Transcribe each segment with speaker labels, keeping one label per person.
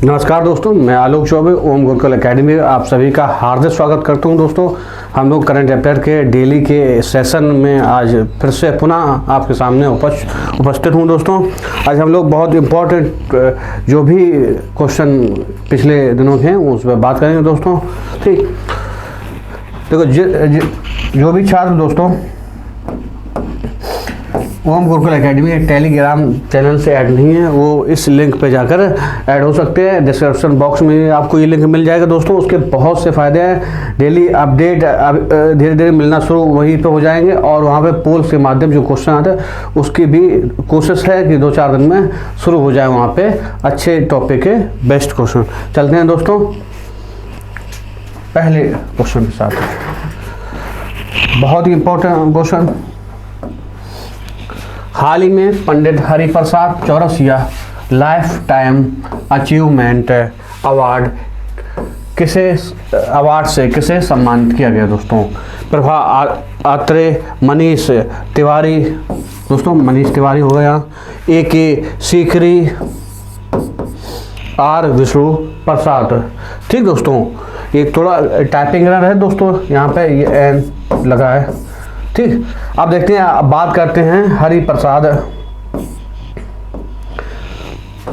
Speaker 1: नमस्कार दोस्तों, मैं आलोक चौबे ओम गुरुकुल एकेडमी आप सभी का हार्दिक स्वागत करता हूं। दोस्तों, हम लोग करंट अफेयर के डेली के सेशन में आज फिर से पुनः आपके सामने उपस्थित हूं। दोस्तों, आज हम लोग बहुत इम्पोर्टेंट जो भी क्वेश्चन पिछले दिनों के हैं उस पर बात करेंगे। दोस्तों, ठीक, देखो जो भी छात्र दोस्तों ओम गुरुकुल एकेडमी टेलीग्राम चैनल से ऐड नहीं है, वो इस लिंक पे जाकर ऐड हो सकते हैं। डिस्क्रिप्शन बॉक्स में आपको ये लिंक मिल जाएगा। दोस्तों, उसके बहुत से फ़ायदे हैं। डेली अपडेट धीरे धीरे मिलना शुरू वहीं पे हो जाएंगे और वहाँ पे पोल्स के माध्यम जो क्वेश्चन आते हैं उसकी भी कोशिश है कि 2-4 दिन में शुरू हो जाए वहाँ पे अच्छे टॉपिक के बेस्ट क्वेश्चन। चलते हैं दोस्तों पहले क्वेश्चन के साथ। बहुत ही इम्पोर्टेंट क्वेश्चन। हाल ही में Pandit Hariprasad Chaurasia life time achievement award से किसे सम्मानित किया गया? दोस्तों, प्रभा आत्रे, मनीष तिवारी, दोस्तों मनीष तिवारी हो गया, A.K. सीकरी, R. विष्णु प्रसाद। ठीक दोस्तों, एक थोड़ा टाइपिंग एरर है दोस्तों, यहाँ पे ये एन लगा है। ठीक, अब देखते हैं, अब बात करते हैं Hariprasad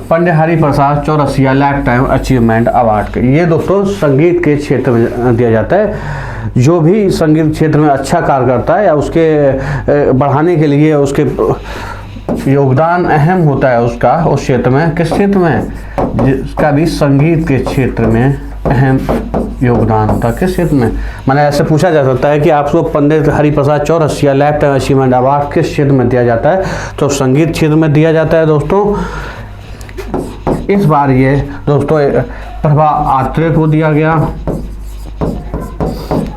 Speaker 1: Pandit Hariprasad Chaurasia life time achievement award के। ये दोस्तों संगीत के क्षेत्र में दिया जाता है। जो भी संगीत क्षेत्र में अच्छा कार्य करता है या उसके बढ़ाने के लिए उसके योगदान अहम होता है उसका, उस क्षेत्र में, किस क्षेत्र में, जिसका भी संगीत के क्षेत्र में अहम योगदान होता है, किस क्षेत्र में, मैंने ऐसे पूछा जा सकता है कि आपको Pandit Hariprasad Chaurasia life time achievement award किस क्षेत्र में दिया जाता है, तो संगीत क्षेत्र में दिया जाता है। दोस्तों, इस बार ये दोस्तों प्रभा आत्रे को दिया गया।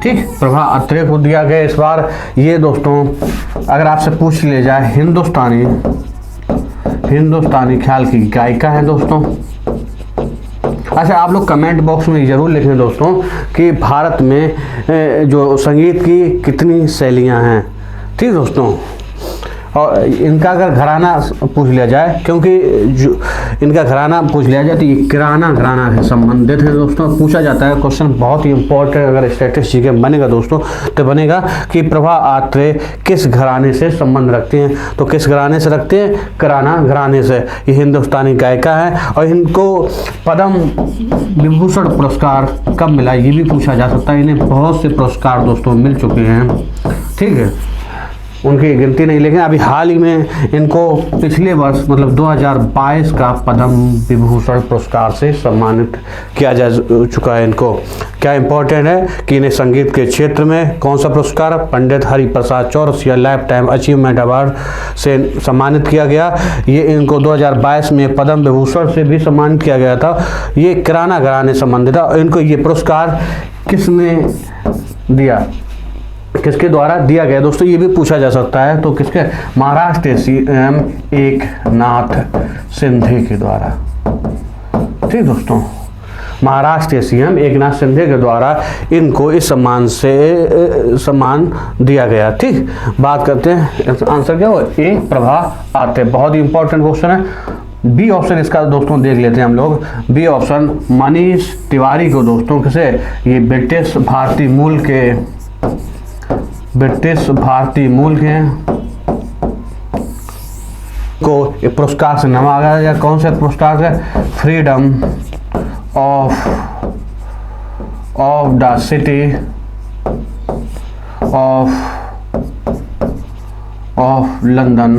Speaker 1: ठीक, प्रभा आत्रे को दिया गया इस बार। ये दोस्तों अगर आपसे पूछ लिया जाए, हिंदुस्तानी ख्याल की गायिका है दोस्तों। अच्छा, आप लोग कमेंट बॉक्स में ज़रूर लिखें दोस्तों कि भारत में जो संगीत की कितनी शैलियाँ हैं। ठीक दोस्तों, और इनका अगर घराना पूछ लिया जाए, क्योंकि जो इनका घराना पूछ लिया जाए तो ये घराना से संबंधित है दोस्तों। पूछा जाता है क्वेश्चन, बहुत ही इंपॉर्टेंट अगर स्टैटिस्टिक्स के बनेगा दोस्तों तो बनेगा कि प्रभा आत्रे किस घराने से संबंध रखते हैं, तो किस घराने से रखते हैं? किराना घराने से। ये हिंदुस्तानी गायिका है और इनको पद्म विभूषण पुरस्कार कब मिला ये भी पूछा जा सकता है। इन्हें बहुत से पुरस्कार दोस्तों मिल चुके हैं। ठीक है, उनकी गिनती नहीं, लेकिन अभी हाल ही में इनको पिछले वर्ष मतलब 2022 का पद्म विभूषण पुरस्कार से सम्मानित किया जा चुका है। इनको क्या इंपॉर्टेंट है कि इन्हें संगीत के क्षेत्र में कौन सा पुरस्कार? Pandit Hariprasad Chaurasia life time achievement award से सम्मानित किया गया। ये इनको 2022 में पद्म विभूषण से भी सम्मानित किया गया था। ये किराना घराने संबंधित था। इनको ये पुरस्कार किसने दिया, किसके द्वारा दिया गया दोस्तों, ये भी पूछा जा सकता है। तो किसके? महाराष्ट्र CM एकनाथ शिंदे के द्वारा। ठीक दोस्तों, महाराष्ट्र CM एकनाथ शिंदे के द्वारा इनको इस सम्मान दिया गया। ठीक, बात करते हैं आंसर क्या हो, ए प्रभा आत्रे। बहुत ही इंपॉर्टेंट क्वेश्चन है। बी ऑप्शन इसका दोस्तों देख लेते हैं हम लोग। बी ऑप्शन मनीष तिवारी को दोस्तों किसे, ये ब्रिटिश भारतीय मूल के को एक पुरस्कार से नवाजा गया। कौन से पुरस्कार से? Freedom of the city of London.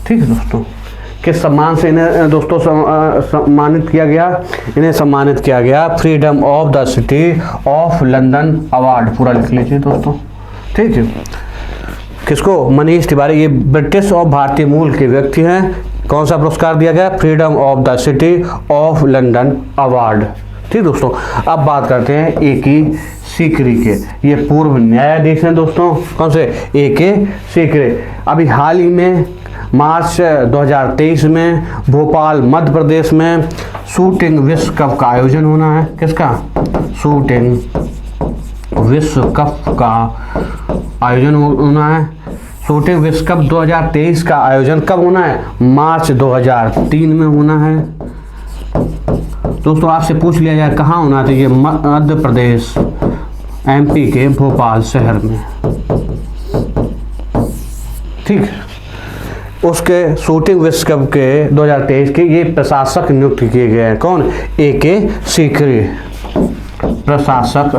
Speaker 1: ठीक है दोस्तों, किस सम्मान से इन्हें दोस्तों सम्मानित किया गया? इन्हें सम्मानित किया गया freedom of the city of London award. पूरा लिख लीजिए दोस्तों। ठीक है, किसको? मनीष तिवारी। ये ब्रिटिश और भारतीय मूल के व्यक्ति हैं। कौन सा पुरस्कार दिया गया? Freedom of the city of London award. ठीक दोस्तों, अब बात करते हैं A.K. सीकरी के। ये पूर्व न्यायाधीश हैं दोस्तों। कौन से? A.K. सीकरी। अभी हाल ही में मार्च 2023 में भोपाल मध्य प्रदेश में शूटिंग विश्व कप का आयोजन होना है। किसका? शूटिंग विश्व कप का आयोजन होना है। शूटिंग विश्व कप 2023 का आयोजन कब होना है? मार्च 2003 में होना है। दोस्तों आपसे पूछ लिया जाए कहाँ होना चाहिए, मध्य प्रदेश MP के भोपाल शहर में, ठीक। उसके शूटिंग विश्व कप के 2023 के ये प्रशासक नियुक्त किए गए हैं। कौन? AK सीकरी प्रशासक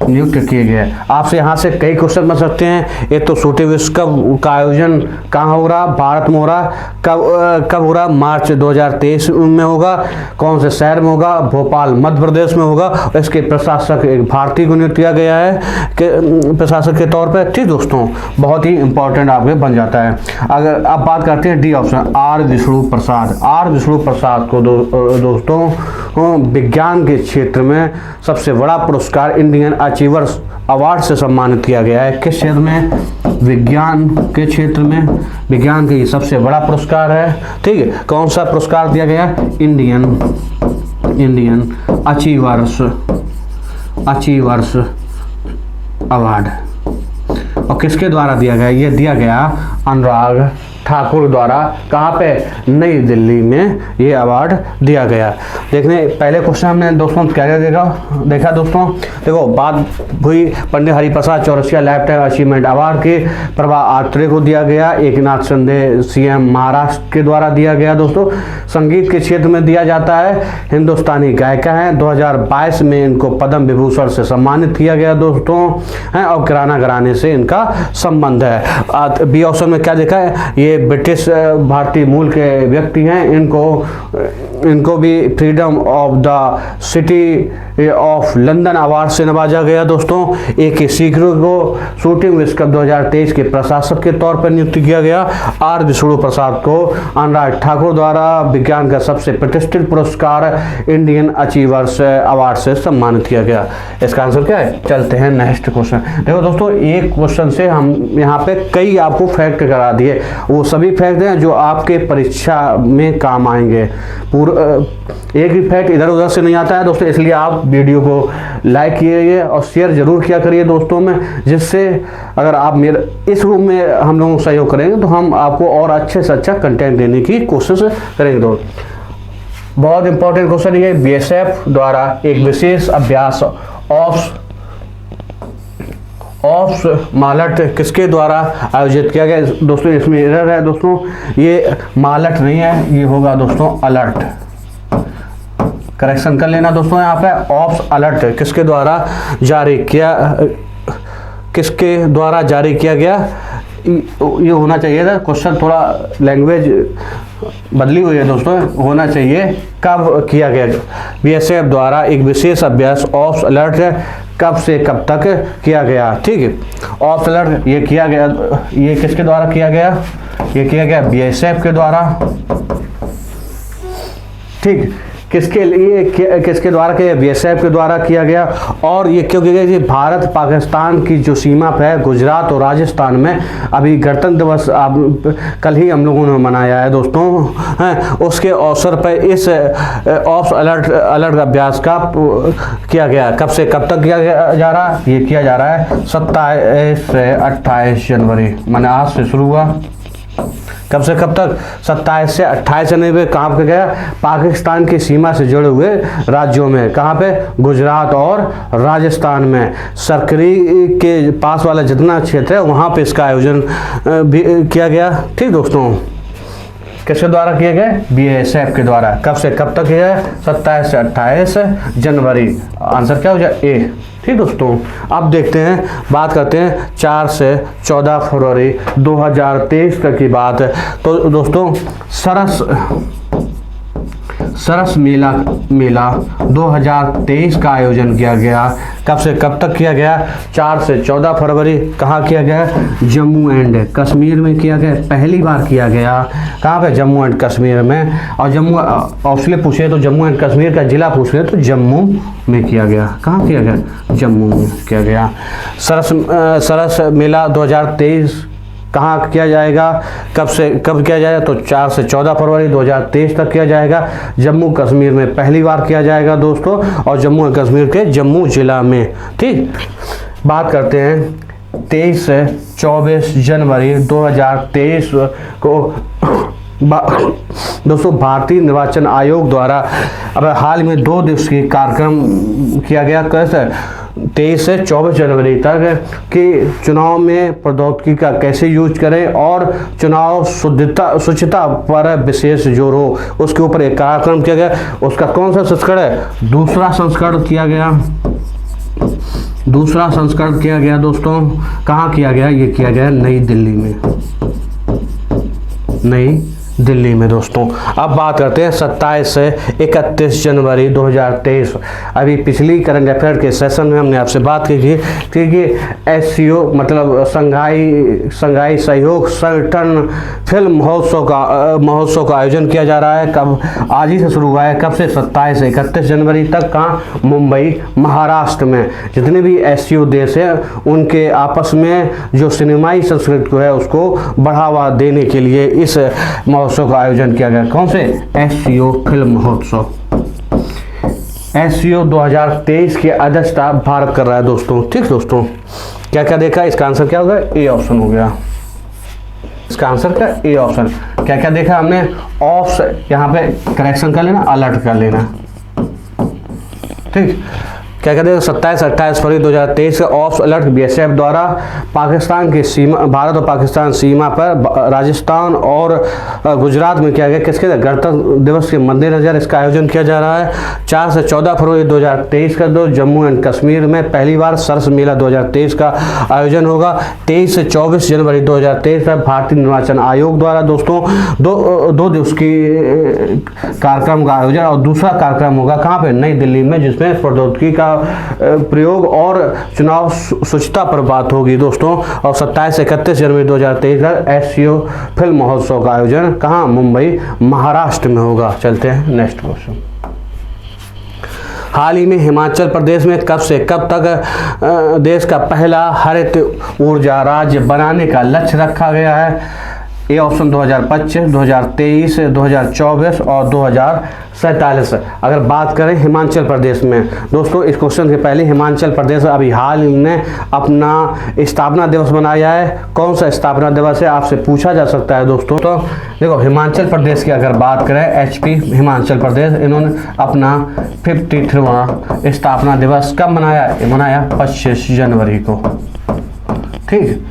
Speaker 1: नियुक्त किए गए। आपसे यहाँ से कई क्वेश्चन बन सकते हैं। एक तो शूटिंग विश्व कप का आयोजन कहाँ हो रहा? भारत में हो रहा। कब हो रहा? मार्च 2023 में होगा। कौन से शहर में होगा? भोपाल मध्य प्रदेश में होगा। इसके प्रशासक एक भारतीय को नियुक्त किया गया है कि प्रशासक के तौर पर, ठीक दोस्तों, बहुत ही इंपॉर्टेंट आपके बन जाता है। अगर आप बात करते हैं डी ऑप्शन, R विष्णु प्रसाद। R विष्णु प्रसाद को दोस्तों विज्ञान के क्षेत्र में सबसे बड़ा पुरस्कार इंडियन अचीवर्स अवार्ड से सम्मानित किया गया है। किस क्षेत्र में? विज्ञान के क्षेत्र में। विज्ञान के ये सबसे बड़ा पुरस्कार है, ठीक है। कौन सा पुरस्कार दिया गया? Indian achievers award. और किसके द्वारा दिया गया? ये दिया गया अनुराग ठाकुर द्वारा। कहाँ पे? नई दिल्ली में ये अवार्ड दिया गया। देखने पहले क्वेश्चन हमने दोस्तों क्या देखा दोस्तों, देखो बात हुई Pandit Hariprasad Chaurasia life time achievement award के प्रभा आत्रेय को दिया गया। एकनाथ शिंदे CM महाराष्ट्र के द्वारा दिया गया। दोस्तों संगीत के क्षेत्र में दिया जाता है, हिंदुस्तानी गायिका हैं। 2022 में इनको पद्म विभूषण से सम्मानित किया गया दोस्तों हैं, और किराना घराने से इनका संबंध है। बी ऑप्शन में क्या देखा है? ये ब्रिटिश भारतीय मूल के व्यक्ति हैं। इनको भी freedom of the city of London award से नवाजा गया दोस्तों। AK सीकरी को शूटिंग विश्व कप 2023 के प्रशासक के तौर पर नियुक्त किया गया। R विष्णु प्रसाद को अनुराग ठाकुर द्वारा विज्ञान का सबसे प्रतिष्ठित पुरस्कार इंडियन अचीवर्स अवार्ड से सम्मानित किया गया। इसका आंसर क्या है? चलते हैं नेक्स्ट क्वेश्चन। देखो दोस्तों एक क्वेश्चन से हम यहाँ पे कई आपको फैक्ट करा दिए। वो सभी फैक्ट हैं जो आपके परीक्षा में काम आएंगे। एक भी फैक्ट इधर उधर से नहीं आता है दोस्तों, इसलिए आप वीडियो को लाइक कीजिए और शेयर जरूर किया करिए दोस्तों में, जिससे अगर आप मेरे इस रूम में हम लोग सहयोग करेंगे तो हम आपको और अच्छे से अच्छा कंटेंट देने की कोशिश करेंगे दोस्तों। बहुत इंपॉर्टेंट क्वेश्चन ये, BSF द्वारा एक विशेष अभ्यास ऑफ मालट किसके द्वारा आयोजित किया गया? दोस्तों इसमें एरर है दोस्तों, ये मालट नहीं है, ये होगा दोस्तों अलर्ट। करेक्शन कर लेना दोस्तों यहाँ पे। ऑफ अलर्ट किसके द्वारा जारी किया गया? ये होना चाहिए था क्वेश्चन, थोड़ा लैंग्वेज बदली हुई है दोस्तों, होना चाहिए कब किया गया? BSF द्वारा एक विशेष अभ्यास ऑफ अलर्ट कब से कब तक किया गया, ठीक है। ऑफ अलर्ट ये किया गया, ये किसके द्वारा किया गया? ये किया गया BSF के द्वारा, ठीक। किसके लिए, किसके द्वारा किया? BSF के द्वारा किया गया। और ये क्यों किया गया? भारत पाकिस्तान की जो सीमा पे है, गुजरात और राजस्थान में अभी गणतंत्र दिवस कल ही हम लोगों ने मनाया है दोस्तों हैं, उसके अवसर पर इस ऑफ अलर्ट अभ्यास का किया गया। कब से कब तक किया जा रहा है? ये किया जा रहा है 27 से 28 जनवरी, मैंने आज से शुरू हुआ। कब से कब तक? 27 से 28 जनवरी। कहाँ पे गया? पाकिस्तान की सीमा से जुड़े हुए राज्यों में। कहाँ पे? गुजरात और राजस्थान में। सरकरी के पास वाला जितना क्षेत्र है वहाँ पे इसका आयोजन भी किया गया, ठीक दोस्तों। किसके द्वारा किया गया? BSF के द्वारा। कब से कब तक किया है? 27 से 28 जनवरी। आंसर क्या हो जाए? A, ठीक दोस्तों। अब देखते हैं, बात करते हैं 4 से 14 फरवरी 2023 तक की बात है। तो दोस्तों सरस मेला 2023 का आयोजन किया गया। कब से कब तक किया गया? 4 से 14 फरवरी। कहाँ किया गया? जम्मू एंड कश्मीर में किया गया, पहली बार किया गया। कहाँ पे? जम्मू एंड कश्मीर में। और जम्मू ऑप्शन पूछे तो जम्मू एंड कश्मीर का जिला पूछ रहे तो जम्मू में किया गया। कहाँ किया गया? जम्मू में किया गया। सरस मेला 2023 कहाँ किया जाएगा? कब से कब किया जाएगा? तो 4 से 14 फरवरी 2023 तक किया जाएगा। जम्मू कश्मीर में पहली बार किया जाएगा दोस्तों, और जम्मू एंड कश्मीर के जम्मू जिला में, ठीक। बात करते हैं 23 से 24 जनवरी 2023 को दोस्तों भारतीय निर्वाचन आयोग द्वारा अब हाल में 2 दिवसीय कार्यक्रम किया गया। कैसे 23 से 24 जनवरी तक कि चुनाव में प्रौद्योगिकी का कैसे यूज करें और चुनाव शुचिता पर विशेष जोर हो, उसके ऊपर एक कार्यक्रम किया गया। उसका कौन सा संस्करण है? दूसरा संस्करण किया गया। दूसरा संस्करण किया गया दोस्तों। कहाँ किया गया? ये किया गया नई दिल्ली में। नई दिल्ली में दोस्तों। अब बात करते हैं 27 से 31 जनवरी 2023। अभी पिछली करंट अफेयर के सेशन में हमने आपसे बात की थी कि SCO मतलब संघाई सहयोग संगठन फिल्म महोत्सव का आयोजन किया जा रहा है। कब? आज ही से शुरू हुआ है। कब से? 27 से 31 जनवरी तक। कहाँ? मुंबई, महाराष्ट्र में। जितने भी SCO देश हैं उनके आपस में जो सिनेमाई संस्कृति को है उसको बढ़ावा देने के लिए इस महोत्सव का आयोजन किया गया। कौन से? SCO फिल्म महोत्सव। SCO 2023 की अध्यक्षता भारत कर रहा है दोस्तों। ठीक दोस्तों, क्या क्या देखा? इसका आंसर क्या होगा? ए ऑप्शन हो गया। इसका आंसर क्या? A option. क्या क्या देखा हमने? ऑफ, यहाँ पे करेक्शन कर लेना, अलर्ट कर लेना। ठीक, क्या कहते हैं? 27-28 फरवरी 2023 का ऑफ अलर्ट BSF द्वारा पाकिस्तान की सीमा, भारत और पाकिस्तान सीमा पर राजस्थान और गुजरात में किया गया। किसके? गणतंत्र दिवस के मद्देनजर इसका आयोजन किया जा रहा है। 4 से 14 फरवरी 2023 का जम्मू एंड कश्मीर में पहली बार सरस मेला 2023 का आयोजन होगा। 23 से 24 जनवरी 2023 का भारतीय निर्वाचन आयोग द्वारा दोस्तों 2 दिवस की कार्यक्रम का आयोजन। और दूसरा कार्यक्रम होगा कहाँ पे? नई दिल्ली में, जिसमें प्रौद्योगिकी का प्रयोग और चुनाव शुचिता पर बात होगी दोस्तों। और 27 से 31 जनवरी 2023 का SCO फिल्म महोत्सव का आयोजन कहाँ? मुंबई, महाराष्ट्र में होगा। चलते हैं नेक्स्ट क्वेश्चन। हाल ही में हिमाचल प्रदेश में कब से कब तक देश का पहला हरित ऊर्जा राज्य बनाने का लक्ष्य रखा गया है? ए ऑप्शन 2025, 2023, 2024 और 2047। अगर बात करें हिमाचल प्रदेश में दोस्तों, इस क्वेश्चन के पहले हिमाचल प्रदेश अभी हाल में अपना स्थापना दिवस मनाया है। कौन सा स्थापना दिवस है? आपसे पूछा जा सकता है दोस्तों। तो देखो, हिमाचल प्रदेश की अगर बात करें, HP हिमाचल प्रदेश, इन्होंने अपना 53वां स्थापना दिवस कब मनाया? मनाया 25 जनवरी को। ठीक,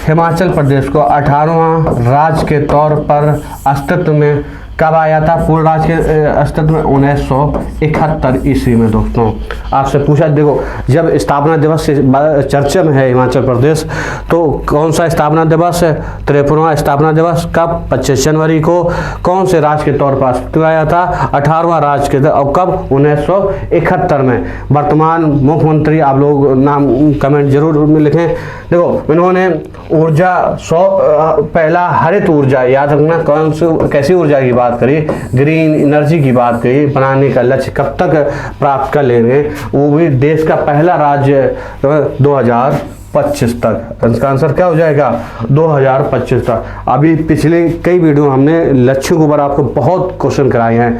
Speaker 1: हिमाचल प्रदेश को 18वां राज्य के तौर पर अस्तित्व में कब आया था? पूर्ण राज्य के अस्तित्व में 1971 ईस्वी में दोस्तों। आपसे पूछा, देखो जब स्थापना दिवस से चर्चा में है हिमाचल प्रदेश, तो कौन सा स्थापना दिवस है? 53वां स्थापना दिवस। कब? 25 जनवरी को। कौन से राज्य के तौर पर अस्तित्व में आया था? 18वां राज्य के। और कब? 1971 में। वर्तमान मुख्यमंत्री, आप लोग नाम कमेंट जरूर में लिखें। देखो, इन्होंने ऊर्जा पहला हरित ऊर्जा, याद रखना, कौन सी कैसी ऊर्जा की बात करिए? ग्रीन एनर्जी की बात करिए। बनाने का लक्ष्य कब तक प्राप्त कर लेंगे? वो भी देश का पहला राज्य 2025 तक। इसका आंसर क्या हो जाएगा? 2025 तक। अभी पिछले कई वीडियो हमने लक्ष्यों के ऊपर आपको बहुत क्वेश्चन कराए हैं।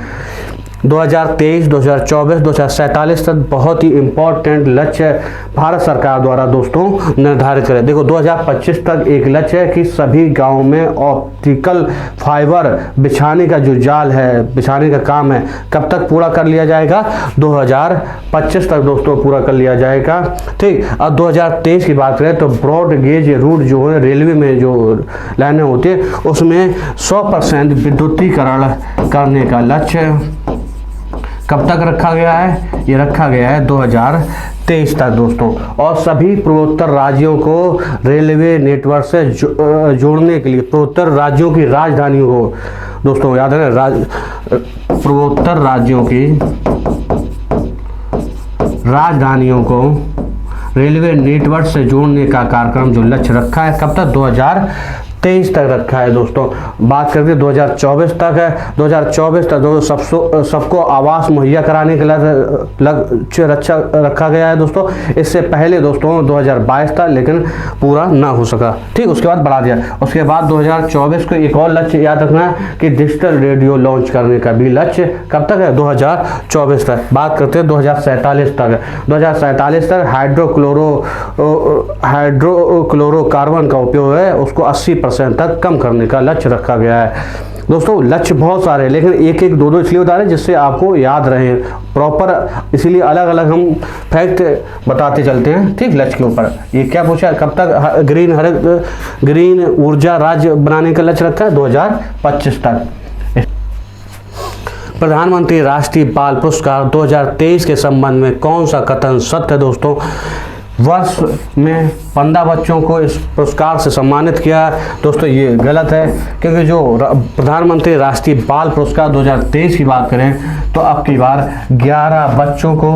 Speaker 1: 2023, 2024, 2047 तक बहुत ही इम्पोर्टेंट लक्ष्य भारत सरकार द्वारा दोस्तों निर्धारित करें। देखो, 2025 तक एक लक्ष्य है कि सभी गांवों में ऑप्टिकल फाइबर बिछाने का जो जाल है, बिछाने का काम है, कब तक पूरा कर लिया जाएगा? 2025 तक दोस्तों पूरा कर लिया जाएगा। ठीक, अब 2023 की बात करें तो ब्रॉड गेज रूट जो है, रेलवे में जो लाइनें होती है, उसमें 100% विद्युतीकरण करने का लक्ष्य कब तक रखा गया है? ये रखा गया है 2023 तक दोस्तों। और सभी पूर्वोत्तर राज्यों को रेलवे नेटवर्क से जोड़ने के लिए, पूर्वोत्तर राज्यों की राजधानियों को दोस्तों याद है, पूर्वोत्तर राज्यों की राजधानियों को रेलवे नेटवर्क से जोड़ने का कार्यक्रम जो लक्ष्य रखा है, कब तक? 2023 तक रखा है दोस्तों। बात करते 2024 तक है। 2024 तक दोस्तों सबको आवास मुहैया कराने के लक्ष्य रखा गया है दोस्तों। इससे पहले दोस्तों 2022 था, लेकिन पूरा ना हो सका। ठीक, उसके बाद बढ़ा दिया। उसके बाद 2024 को एक और लक्ष्य याद रखना है कि डिजिटल रेडियो लॉन्च करने का भी लक्ष्य कब तक है? 2024 तक। बात करते हैं 2047 तक। 2047 तक हाइड्रोक्लोरोकार्बन का उपयोग है उसको 80% 50% तक कम करने का लक्ष्य रखा गया है। दोस्तों लक्ष्य बहुत सारे हैं, लेकिन एक एक दो दो इसलिए बता रहे हैं जिससे आपको याद रहे प्रॉपर, इसीलिए अलग अलग हम फैक्ट बताते चलते हैं। ठीक, लक्ष्य के ऊपर ये क्या पूछा, कब तक ग्रीन ऊर्जा राज्य बनाने का लक्ष्य रखा है, 2025 तक। प्रधानमंत्री राष्ट्रीय बाल पुरस्कार 2023 के संबंध में कौन सा कथन सत्य है? दोस्तों वर्ष में 15 बच्चों को इस पुरस्कार से सम्मानित किया। दोस्तों ये गलत है, क्योंकि जो प्रधानमंत्री राष्ट्रीय बाल पुरस्कार 2023 की बात करें तो अब की बार 11 बच्चों को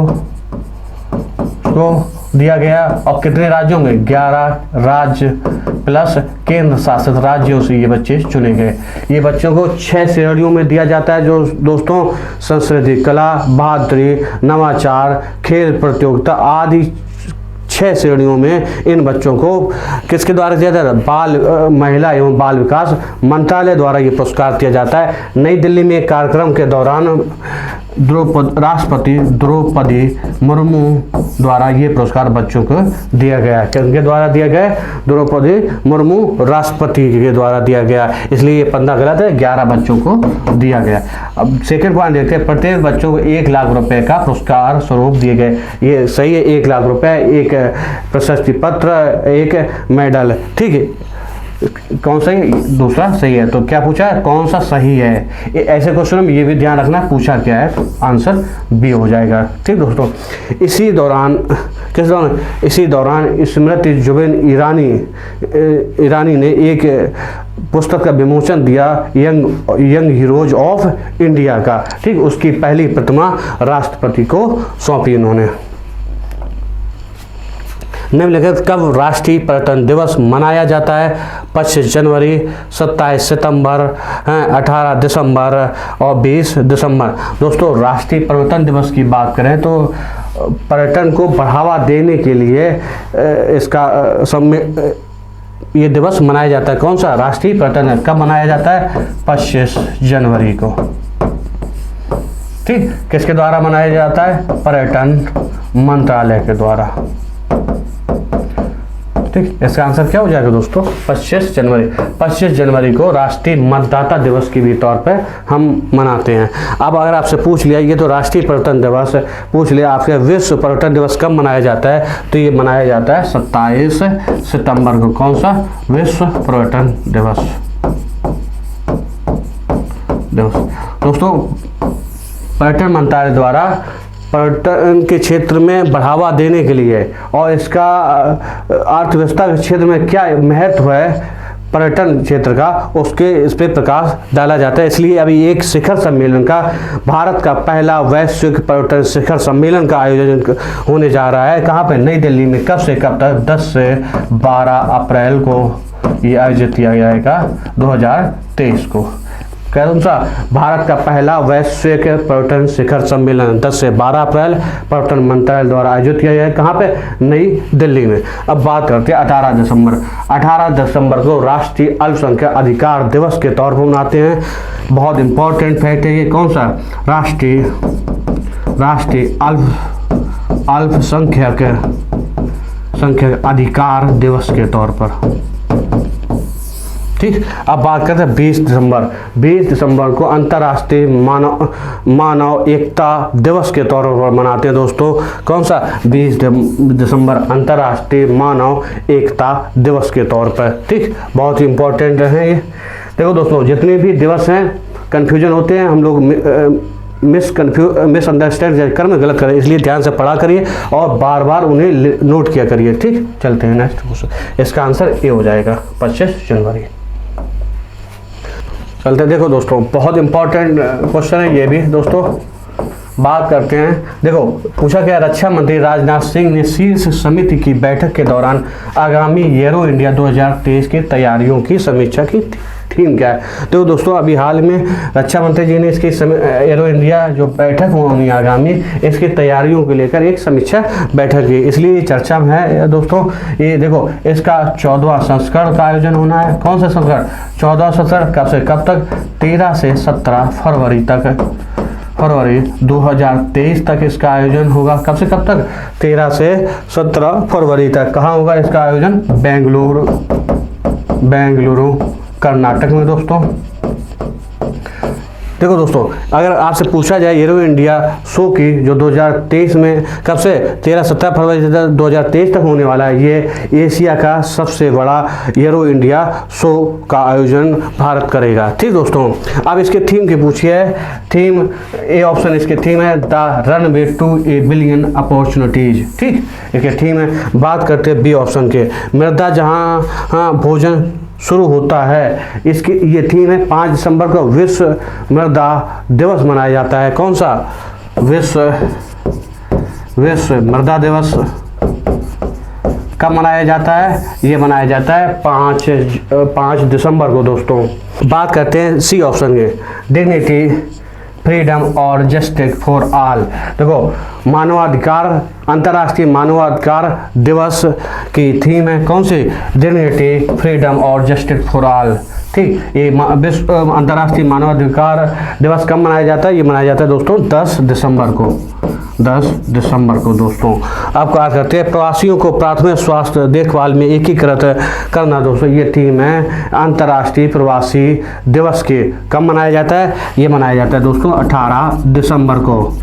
Speaker 1: दिया गया, और कितने राज्यों में, 11 राज्य प्लस केंद्र शासित राज्यों से ये बच्चे चुने गए। ये बच्चों को 6 श्रेणियों में दिया जाता है जो दोस्तों संस्कृति, कला, बहादुरी, नवाचार, खेल प्रतियोगिता आदि 6 श्रेणियों में इन बच्चों को किसके द्वारा दिया जाता है? महिला एवं बाल विकास मंत्रालय द्वारा ये पुरस्कार दिया जाता है। नई दिल्ली में एक कार्यक्रम के दौरान राष्ट्रपति द्रौपदी मुर्मू द्वारा ये पुरस्कार बच्चों को दिया गया है। किनके द्वारा दिया गया है? द्रौपदी मुर्मू राष्ट्रपति के द्वारा दिया गया, इसलिए ये 15 गलत है, 11 बच्चों को दिया गया। अब सेकंड पॉइंट देखते हैं, प्रत्येक बच्चों को 1 लाख रुपए का पुरस्कार स्वरूप दिए गए। ये सही है, 1 लाख रुपए, एक प्रशस्ति पत्र, एक मेडल। ठीक है, कौन सही? दूसरा सही है। तो क्या पूछा है, कौन सा सही है? ऐसे क्वेश्चन में ये भी ध्यान रखना पूछा क्या है, आंसर बी हो जाएगा। ठीक दोस्तों, इसी दौरान स्मृति जुबिन ईरानी ने एक पुस्तक का विमोचन दिया, यंग हीरोज ऑफ इंडिया का। ठीक, उसकी पहली प्रतिमा राष्ट्रपति को सौंपी उन्होंने। निम्नलिखित कब राष्ट्रीय पर्यटन दिवस मनाया जाता है? 25 जनवरी, 27 सितंबर, 18 दिसंबर और 20 दिसंबर। दोस्तों राष्ट्रीय पर्यटन दिवस की बात करें तो पर्यटन को बढ़ावा देने के लिए ये दिवस मनाया जाता है। कौन सा? राष्ट्रीय पर्यटन कब मनाया जाता है? 25 जनवरी को। ठीक, किसके द्वारा मनाया जाता है? पर्यटन मंत्रालय के द्वारा। ठीक, इसका आंसर क्या हो जाएगा दोस्तों? 25 जनवरी। 25 जनवरी को राष्ट्रीय मतदाता दिवस के भी तौर पे हम मनाते हैं। अब अगर आपसे पूछ लिया, ये तो राष्ट्रीय पर्यटन दिवस पूछ लिया, आपके विश्व पर्यटन दिवस कब मनाया जाता है? तो ये मनाया जाता है 27 सितंबर को। कौन सा? विश्व पर्यटन दिवस। दोस्तों पर्यटन मंत्रालय द्वारा पर्यटन के क्षेत्र में बढ़ावा देने के लिए और इसका अर्थव्यवस्था के क्षेत्र में क्या महत्व है पर्यटन क्षेत्र का, उसके इस पे प्रकाश डाला जाता है। इसलिए अभी एक शिखर सम्मेलन का, भारत का पहला वैश्विक पर्यटन शिखर सम्मेलन का आयोजन होने जा रहा है। कहाँ पे? नई दिल्ली में। कब से कब तक? 10 से 12 अप्रैल को ये आयोजित किया जाएगा, 2023 को। कौन सा? भारत का पहला वैश्विक पर्यटन शिखर सम्मेलन 10 से 12 अप्रैल पर्यटन मंत्रालय द्वारा आयोजित किया गया है। कहाँ पे? नई दिल्ली में। अब बात करते हैं 18 दिसंबर। 18 दिसंबर को राष्ट्रीय अल्पसंख्यक अधिकार दिवस के तौर पर मनाते हैं। बहुत इंपॉर्टेंट फैक्ट है ये। कौन सा? राष्ट्रीय अल्पसंख्यक अधिकार दिवस के तौर पर। ठीक, अब बात करते हैं 20 दिसंबर। 20 दिसंबर को अंतर्राष्ट्रीय मानव एकता दिवस के तौर पर मनाते हैं दोस्तों। कौन सा? 20 दिसंबर अंतर्राष्ट्रीय मानव एकता दिवस के तौर पर। ठीक, बहुत ही इंपॉर्टेंट है ये। देखो दोस्तों, जितने भी दिवस हैं कन्फ्यूजन होते हैं, हम लोग मिसअंडरस्टैंड कर में गलत करें, इसलिए ध्यान से पढ़ा करिए और बार बार उन्हें नोट किया करिए। ठीक, चलते हैं नेक्स्ट क्वेश्चन। इसका आंसर ए हो जाएगा, 25 जनवरी। चलते हैं। देखो दोस्तों, बहुत इंपॉर्टेंट क्वेश्चन है ये भी दोस्तों। बात करते हैं, देखो पूछा गया, रक्षा मंत्री राजनाथ सिंह ने शीर्ष समिति की बैठक के दौरान आगामी एरो इंडिया 2023 की तैयारियों की समीक्षा की थीम क्या है? तो दोस्तों अभी हाल में रक्षा मंत्री जी ने इसकी एरो इंडिया जो बैठक होनी आगामी, इसकी तैयारियों को लेकर एक समीक्षा बैठक की, इसलिए चर्चा में है दोस्तों। ये देखो, इसका 14वां संस्करण का आयोजन होना है। कौन सा संस्करण? 14वां संस्करण। कब से कब तक? 13 से 17 फरवरी 2023 तक इसका आयोजन होगा। कब से कब तक? 13 से 17 फरवरी तक। कहाँ होगा इसका आयोजन? बेंगलुरु कर्नाटक में दोस्तों। देखो दोस्तों, अगर आपसे पूछा जाए एरो इंडिया शो की जो 2023 में कब से 13-17 फरवरी से 2023 तक होने वाला है, ये एशिया का सबसे बड़ा एरो इंडिया शो का आयोजन भारत करेगा। ठीक दोस्तों, अब इसके थीम की पूछिए। थीम ए ऑप्शन इसके थीम है the runway to a billion opportunities. ठीक, इसके थीम है। बात करते हैं बी ऑप्शन के, मृदा जहाँ भोजन शुरू होता है, इसकी ये थीम है। 5 दिसंबर को विश्व मृदा दिवस मनाया जाता है। कौन सा? विश्व मृदा दिवस कब मनाया जाता है? ये मनाया जाता है 5 दिसंबर को दोस्तों। बात करते हैं सी ऑप्शन के, डिग्निटी फ्रीडम और जस्टिस फॉर ऑल। देखो, मानवाधिकार, अंतर्राष्ट्रीय मानवाधिकार दिवस की थीम है कौन सी? डिग्निटी फ्रीडम और जस्टिस फॉर ऑल। ठीक, ये विश्व अंतर्राष्ट्रीय मानवाधिकार दिवस कब मनाया जाता है? ये मनाया जाता है दोस्तों 10 दिसंबर को। 10 दिसंबर को दोस्तों। अब क्या करते हैं, प्रवासियों को प्राथमिक स्वास्थ्य देखभाल में एकीकृत करना दोस्तों, ये थीम है अंतर्राष्ट्रीय प्रवासी दिवस के। कब मनाया जाता है? ये मनाया जाता है दोस्तों 18 दिसंबर को।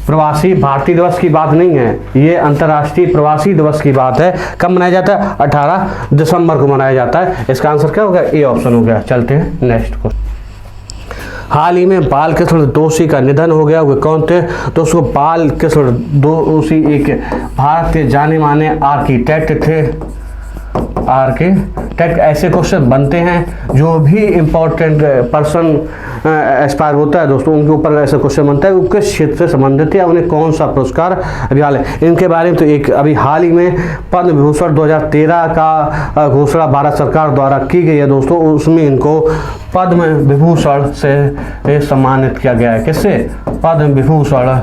Speaker 1: प्रवासी भारतीय दिवस की बात नहीं है, ये अंतर्राष्ट्रीय प्रवासी दिवस की बात है। कब मनाया जाता है? 18 दिसंबर को मनाया जाता है। इसका आंसर क्या हो गया? ए ऑप्शन हो गया। चलते हैं नेक्स्ट क्वेश्चन। हाल ही में बाल कृष्ण दोषी का निधन हो गया। वे कौन थे दोस्तों? बाल कृष्ण दोषी एक भारत के जाने माने आर्किटेक्ट थे। आर्किटेक्ट, ऐसे क्वेश्चन बनते हैं जो भी इम्पोर्टेंट पर्सन एक्सपायर होता है दोस्तों, उनके ऊपर ऐसा क्वेश्चन बनता है वो किस क्षेत्र से संबंधित है, उन्हें कौन सा पुरस्कार अभी हाल है। इनके बारे में तो एक अभी हाल ही में पद्म विभूषण 2013 का घोषणा भारत सरकार द्वारा की गई है दोस्तों। उसमें इनको पद्म विभूषण से सम्मानित किया गया है। किससे? पद्म विभूषण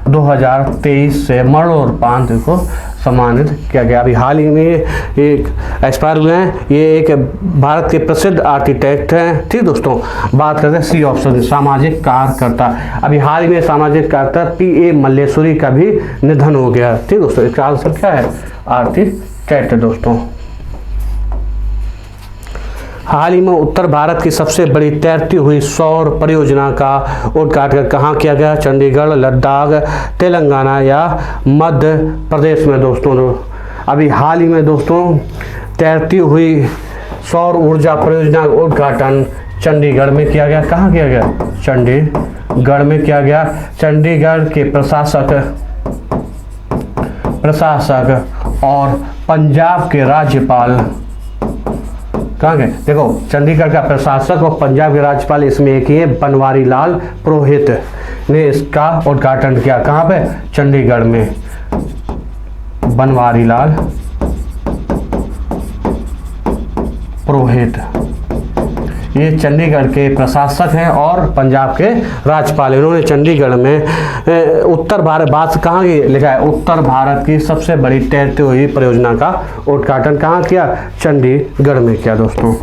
Speaker 1: 2023 से मरणोपरांत को सम्मानित किया गया। अभी हाल ही में एक एक्सपायर हुए हैं। ये एक भारत के प्रसिद्ध आर्किटेक्ट हैं। ठीक दोस्तों, बात करते हैं सी ऑप्शन, सामाजिक कार्यकर्ता। अभी हाल ही में सामाजिक कार्यकर्ता पी.ए. मल्लेश्वरी का भी निधन हो गया। ठीक दोस्तों, इसका आंसर क्या है? आर्किटेक्ट दोस्तों। हाल ही में उत्तर भारत की सबसे बड़ी तैरती हुई सौर परियोजना का उद्घाटन कहाँ किया गया? चंडीगढ़, लद्दाख, तेलंगाना या मध्य प्रदेश में दोस्तों। अभी हाल ही में दोस्तों तैरती हुई सौर ऊर्जा परियोजना का उद्घाटन चंडीगढ़ में किया गया। कहाँ किया गया? चंडीगढ़ में किया गया। चंडीगढ़ के प्रशासक और पंजाब के राज्यपाल कहाँ गए? देखो, चंडीगढ़ का प्रशासक और पंजाब के राज्यपाल इसमें एक ही है, बनवारी लाल पुरोहित ने इसका उद्घाटन किया। कहाँ पे? चंडीगढ़ में। बनवारी लाल पुरोहित ये चंडीगढ़ के प्रशासक हैं और पंजाब के राज्यपाल। इन्होंने चंडीगढ़ में उत्तर भारत, बात कहाँ की लिखा है? उत्तर भारत की सबसे बड़ी तैरती हुई परियोजना का उद्घाटन कहाँ किया? चंडीगढ़ में किया दोस्तों।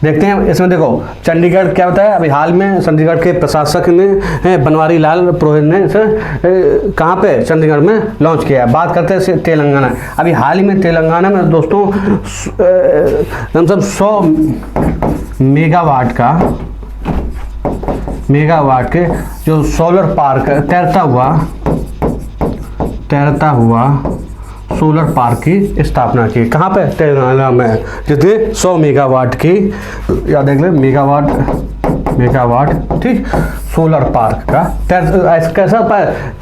Speaker 1: देखते हैं इसमें, देखो चंडीगढ़ क्या होता है। अभी हाल में चंडीगढ़ के प्रशासक ने बनवारी लाल पुरोहित ने इसे कहाँ पे? चंडीगढ़ में लॉन्च किया। बात करते हैं तेलंगाना। अभी हाल ही में तेलंगाना में दोस्तों 100 मेगावाट के जो सोलर पार्क तैरता हुआ सोलर पार्क की स्थापना की। कहाँ पे? तेलंगाना में, जितने 100 मेगावाट की, याद देख ले, मेगावाट ठीक, सोलर पार्क का कैसा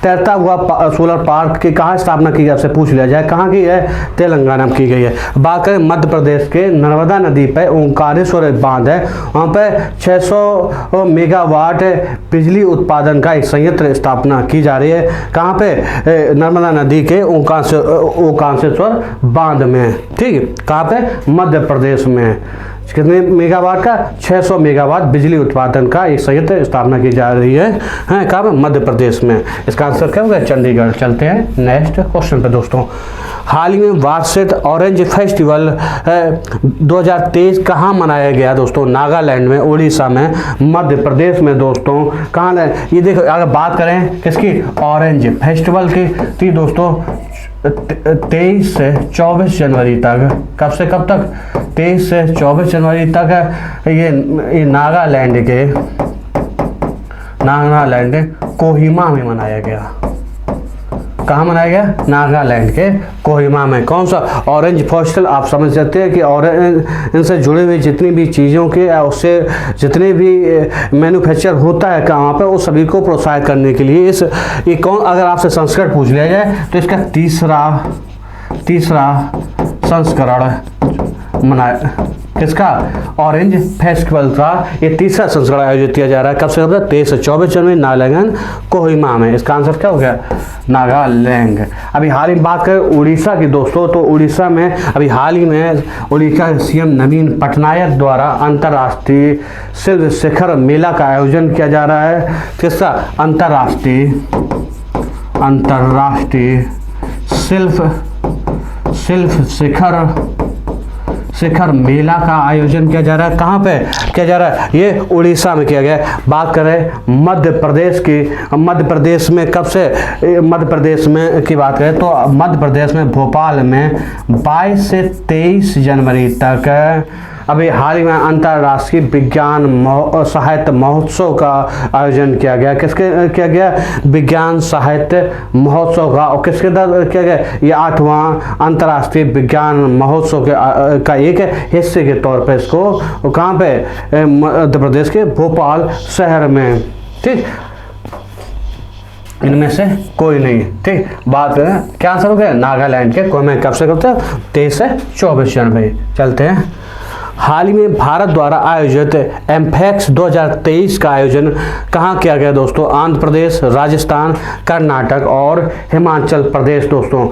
Speaker 1: तैरता हुआ सोलर पार्क की कहाँ स्थापना की गई? आपसे पूछ लिया जाए कहाँ की है? तेलंगाना में की गई है। बात करें मध्य प्रदेश के नर्मदा नदी पर ओंकारेश्वर बांध है, वहाँ पे 600 मेगावाट बिजली उत्पादन का एक संयंत्र स्थापना की जा रही है। कहाँ पे? नर्मदा नदी के ओंकारेश्वर बांध में। ठीक, कहाँ पे? मध्य प्रदेश में। कितने मेगावाट का? 600 मेगावाट बिजली उत्पादन का एक संयंत्र स्थापना की जा रही है। कहाँ पे? मध्य प्रदेश में। इसका आंसर क्या होगा? चंडीगढ़। चलते हैं नेक्स्ट क्वेश्चन पे दोस्तों। हाल ही में वार्षिक ऑरेंज फेस्टिवल 2023 कहाँ मनाया गया दोस्तों? नागालैंड में, उड़ीसा में, मध्य प्रदेश में दोस्तों। कहाँ? ये देखो, अगर बात करें किसकी? ऑरेंज फेस्टिवल की, तो दोस्तों 23 से 24 जनवरी तक, कब से कब तक, 23 से 24 जनवरी तक ये नागालैंड कोहिमा में मनाया गया। कहाँ मनाया गया? नागालैंड के कोहिमा में। कौन सा? Orange festival. आप समझ सकते हैं कि ऑरेंज इनसे जुड़े हुए जितनी भी चीज़ों के उससे जितने भी मैन्युफैक्चर होता है वहाँ पर, वो सभी को प्रोत्साहित करने के लिए ये कौन, अगर आपसे संस्करण पूछ लिया जाए तो इसका तीसरा संस्करण मनाया, किसका? ऑरेंज फेस्टिवल का ये तीसरा संस्करण आयोजित किया जा रहा है। कब से कब तक? 23 से 24 जनवरी नागालैंड कोहिमा में। इसका आंसर क्या हो गया? नागालैंड। अभी हाल ही बात करें उड़ीसा की दोस्तों, तो उड़ीसा में अभी हाल ही में उड़ीसा सीएम नवीन पटनायक द्वारा अंतर्राष्ट्रीय शिल्प शिखर मेला का आयोजन किया जा रहा है। किसका? अंतर्राष्ट्रीय शिखर मेला का आयोजन किया जा रहा है। कहाँ पे किया जा रहा है? ये उड़ीसा में किया गया है। बात करें मध्य प्रदेश की, मध्य प्रदेश में कब से, मध्य प्रदेश में की बात करें तो मध्य प्रदेश में भोपाल में 22 से 23 जनवरी तक अभी हाल ही में अंतर्राष्ट्रीय विज्ञान साहित्य महोत्सव का आयोजन किया गया। किसके किया गया? विज्ञान साहित्य महोत्सव का। और किसके द्वारा किया गया? ये 8वां अंतर्राष्ट्रीय विज्ञान महोत्सव का एक हिस्से के तौर पे इसको कहाँ पे? मध्य प्रदेश के भोपाल शहर में। ठीक, इनमें से कोई नहीं। ठीक, बात करें क्या आंसर हो गया? नागालैंड के कोहिमा। कब से कब तक? 23 से 24 जनवरी। चलते हैं। हाल ही में भारत द्वारा आयोजित एम्फैक्स 2023 का आयोजन कहाँ किया गया दोस्तों? आंध्र प्रदेश, राजस्थान, कर्नाटक और हिमाचल प्रदेश। दोस्तों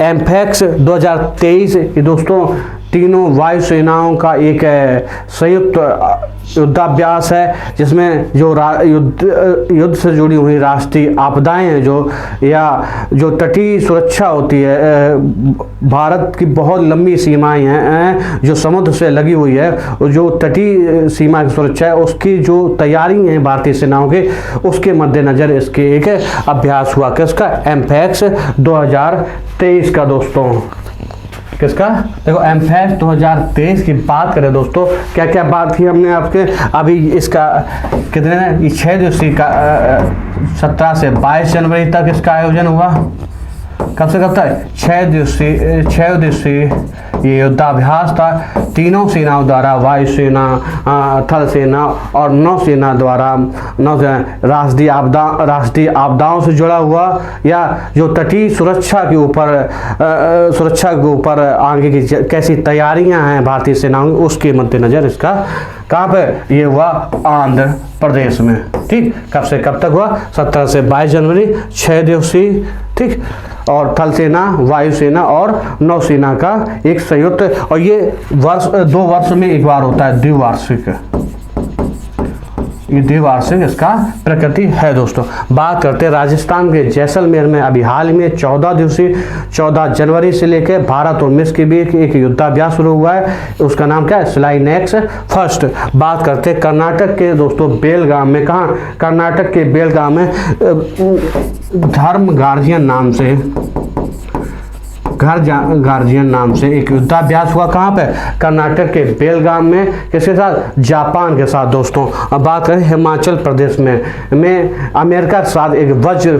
Speaker 1: एम्फैक्स 2023 ये दोस्तों तीनों वायुसेनाओं का एक संयुक्त युद्धाभ्यास है, जिसमें जो युद्ध से जुड़ी हुई राष्ट्रीय आपदाएं हैं, जो तटीय सुरक्षा होती है, भारत की बहुत लंबी सीमाएं हैं जो समुद्र से लगी हुई है, जो तटीय सीमा की सुरक्षा है उसकी जो तैयारी है भारतीय सेनाओं के, उसके मद्देनजर इसके एक अभ्यास हुआ। किसका? एम्फैक्स 2023 का दोस्तों। किसका? देखो एम्फैक्स 2023 की बात करें दोस्तों, क्या क्या बात की हमने आपके अभी इसका कितने 6 दिवसीय का 17 से 22 जनवरी तक इसका आयोजन हुआ। कब से कब तक? 6 दिवसीय ये युद्धाभ्यास था। तीनों सेनाओं द्वारा, वायुसेना, थल सेना और नौसेना द्वारा, राष्ट्रीय आपदाओं से जुड़ा हुआ या जो तटीय सुरक्षा के ऊपर आगे की कैसी तैयारियां हैं भारतीय सेनाओं की, उसके मद्देनजर इसका कहाँ पे ये हुआ? आंध्र प्रदेश में। ठीक, कब से कब तक हुआ? 17 से 22 जनवरी, 6 दिवसीय। ठीक, और थल सेना, वायुसेना और नौसेना का एक संयुक्त, और ये 2 वर्ष में एक बार होता है, द्विवार्षिक। ये द्विवार्षिक इसका प्रकृति है दोस्तों। बात करते हैं राजस्थान के जैसलमेर में अभी हाल में 14 दिवसीय 14 जनवरी से लेकर भारत और मिस्र के बीच एक युद्धाभ्यास शुरू हुआ है। उसका नाम क्या है? SLINEX first. बात करते हैं कर्नाटक के दोस्तों बेलगाम में। कहाँ? कर्नाटक के बेलगाम में धर्म गार्जियन नाम से एक युद्धाभ्यास हुआ। कहाँ पे? कर्नाटक के बेलगाम में। किसके साथ? जापान के साथ दोस्तों। अब बात करें हिमाचल प्रदेश में अमेरिका के साथ एक वज्र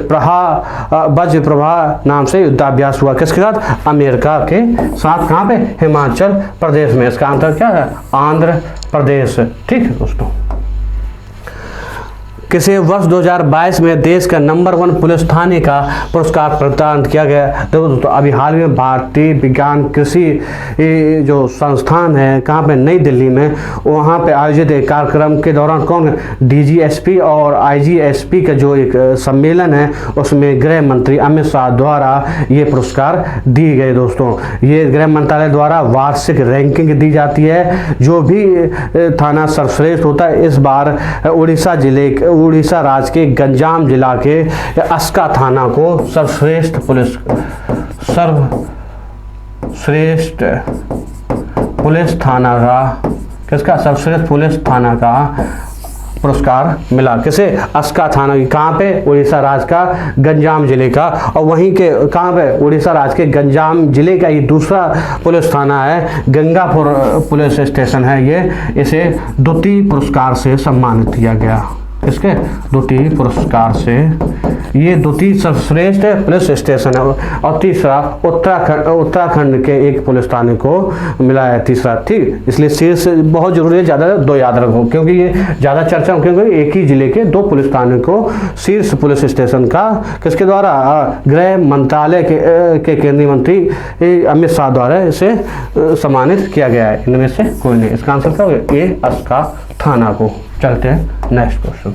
Speaker 1: प्रभा नाम से युद्धाभ्यास हुआ। किसके साथ? अमेरिका के साथ। कहाँ पे? हिमाचल प्रदेश में। इसका आंसर क्या है? आंध्र प्रदेश। ठीक है दोस्तों। किसे वर्ष 2022 में देश का नंबर 1 पुलिस थाने का पुरस्कार प्रदान किया गया? तो दोस्तों अभी हाल में भारतीय विज्ञान कृषि जो संस्थान है, कहाँ पे? नई दिल्ली में। वहाँ पे आयोजित एक कार्यक्रम के दौरान कौन? DGSP और IGSP का जो एक सम्मेलन है, उसमें गृह मंत्री अमित शाह द्वारा ये पुरस्कार दिए गए दोस्तों। ये गृह मंत्रालय द्वारा वार्षिक रैंकिंग दी जाती है, जो भी थाना सर्वश्रेष्ठ होता है। इस बार उड़ीसा राज्य के गंजाम जिला के अस्का थाना को सर्वश्रेष्ठ पुलिस थाना का, किसका? सर्वश्रेष्ठ पुलिस थाना का पुरस्कार मिला। किसे? अस्का थाना की, कहाँ पे? उड़ीसा राज्य का गंजाम जिले का। और वहीं के कहाँ पे? उड़ीसा राज्य के गंजाम जिले का ये दूसरा पुलिस थाना है, गंगापुर पुलिस स्टेशन है ये। इसे द्वितीय पुरस्कार से सम्मानित किया गया। इसके द्वितीय पुरस्कार से, ये द्वितीय सर्वश्रेष्ठ पुलिस स्टेशन है। और तीसरा उत्तराखंड के एक पुलिस थाने को मिला है तीसरा। ठीक, इसलिए शीर्ष बहुत जरूरी है, ज़्यादा 2 याद रखो, क्योंकि ये ज़्यादा चर्चा, क्योंकि एक ही जिले के 2 पुलिस थाने को शीर्ष पुलिस स्टेशन का किसके द्वारा? गृह मंत्रालय के केंद्रीय मंत्री अमित शाह द्वारा इसे सम्मानित किया गया है। इनमें से कोई नहीं। इसका आंसर क्या होगा? ए, अस्का थाना को। चलते हैं नेक्स्ट क्वेश्चन।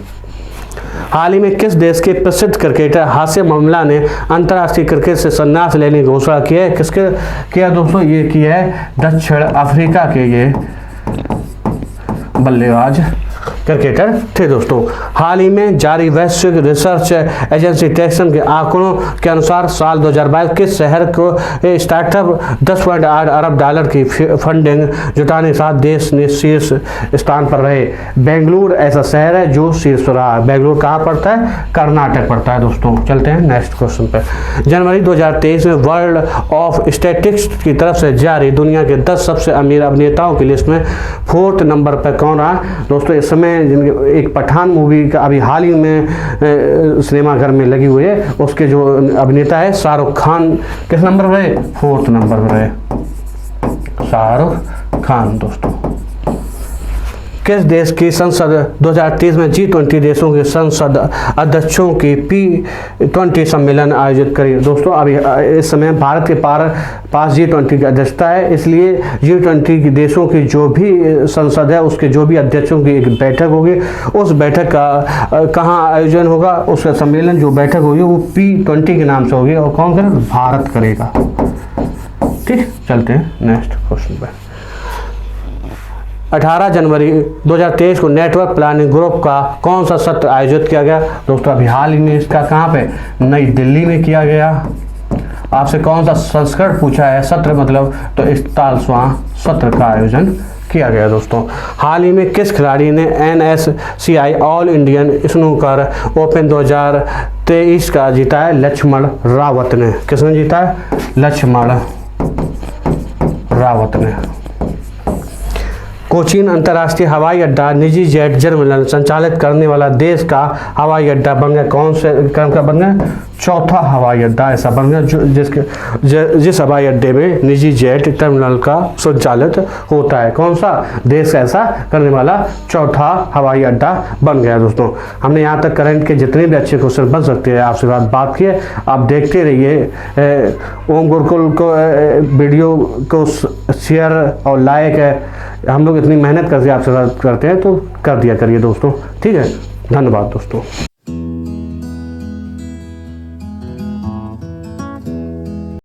Speaker 1: हाल ही में किस देश के प्रसिद्ध क्रिकेटर हाशिम अमला ने अंतर्राष्ट्रीय क्रिकेट से संन्यास लेने की घोषणा की है? किसके किया दोस्तों? ये किया है दक्षिण अफ्रीका के ये बल्लेबाज क्रिकेटर थे दोस्तों। हाल ही में जारी वैश्विक रिसर्च एजेंसी टेक्सन के आंकड़ों के अनुसार साल 2022 किस शहर को स्टार्टअप 10.8 अरब डॉलर की फंडिंग जुटाने के साथ देश ने शीर्ष स्थान पर रहे? बेंगलुरु ऐसा शहर है जो शीर्ष पर रहा है। बेंगलुरु कहाँ पड़ता है? कर्नाटक पड़ता है दोस्तों। चलते हैं नेक्स्ट क्वेश्चन पे। जनवरी 2023 में वर्ल्ड ऑफ स्टैटिस्टिक्स की तरफ से जारी दुनिया के 10 सबसे अमीर अभिनेताओं की लिस्ट में 4th नंबर पर कौन रहा दोस्तों? इस समय एक पठान मूवी का अभी हाल ही में सिनेमाघर में लगी हुई है, उसके जो अभिनेता है शाहरुख खान किस नंबर पर रहे? 4th नंबर पर रहे शाहरुख खान दोस्तों। किस देश की संसद 2023 में G20 देशों के संसद अध्यक्षों की P20 सम्मेलन आयोजित करी? दोस्तों अभी इस समय भारत के पास G20 की अध्यक्षता है, इसलिए G20 के देशों की जो भी संसद है उसके जो भी अध्यक्षों की एक बैठक होगी। उस बैठक का कहाँ आयोजन होगा? उसका सम्मेलन जो बैठक होगी वो P20 के नाम से होगी। और कौन करेगा? भारत करेगा। ठीक, चलते हैं नेक्स्ट क्वेश्चन पर। 18 जनवरी 2023 को नेटवर्क प्लानिंग ग्रुप का कौन सा सत्र आयोजित किया गया? दोस्तों अभी हाल ही में इसका कहाँ पे? नई दिल्ली में किया गया। आपसे कौन सा संस्करण पूछा है? सत्र मतलब तो 41वां सत्र का आयोजन किया गया दोस्तों। हाल ही में किस खिलाड़ी ने NSCI all Indian snooker open 2023 का जीता है? लक्ष्मण रावत ने। किसने जीता है? लक्ष्मण रावत ने। कोचीन अंतर्राष्ट्रीय हवाई अड्डा निजी जेट जर्मन संचालित करने वाला देश का हवाई अड्डा बन गया। कौन से क्रम का बन गया? 4था हवाई अड्डा ऐसा बन गया जिस हवाई अड्डे में निजी जेट टर्मिनल का संचालित होता है। कौन सा देश ऐसा करने वाला 4था हवाई अड्डा बन गया दोस्तों। हमने यहाँ तक करंट के जितने भी अच्छे क्वेश्चन बन सकते हैं आपसे बात की है। आप देखते रहिए। ओम गुरुकुल को वीडियो को शेयर और लाइक हम लोग इतनी मेहनत करके आपसे बात करते हैं तो कर दिया करिए दोस्तों। ठीक है, धन्यवाद दोस्तों।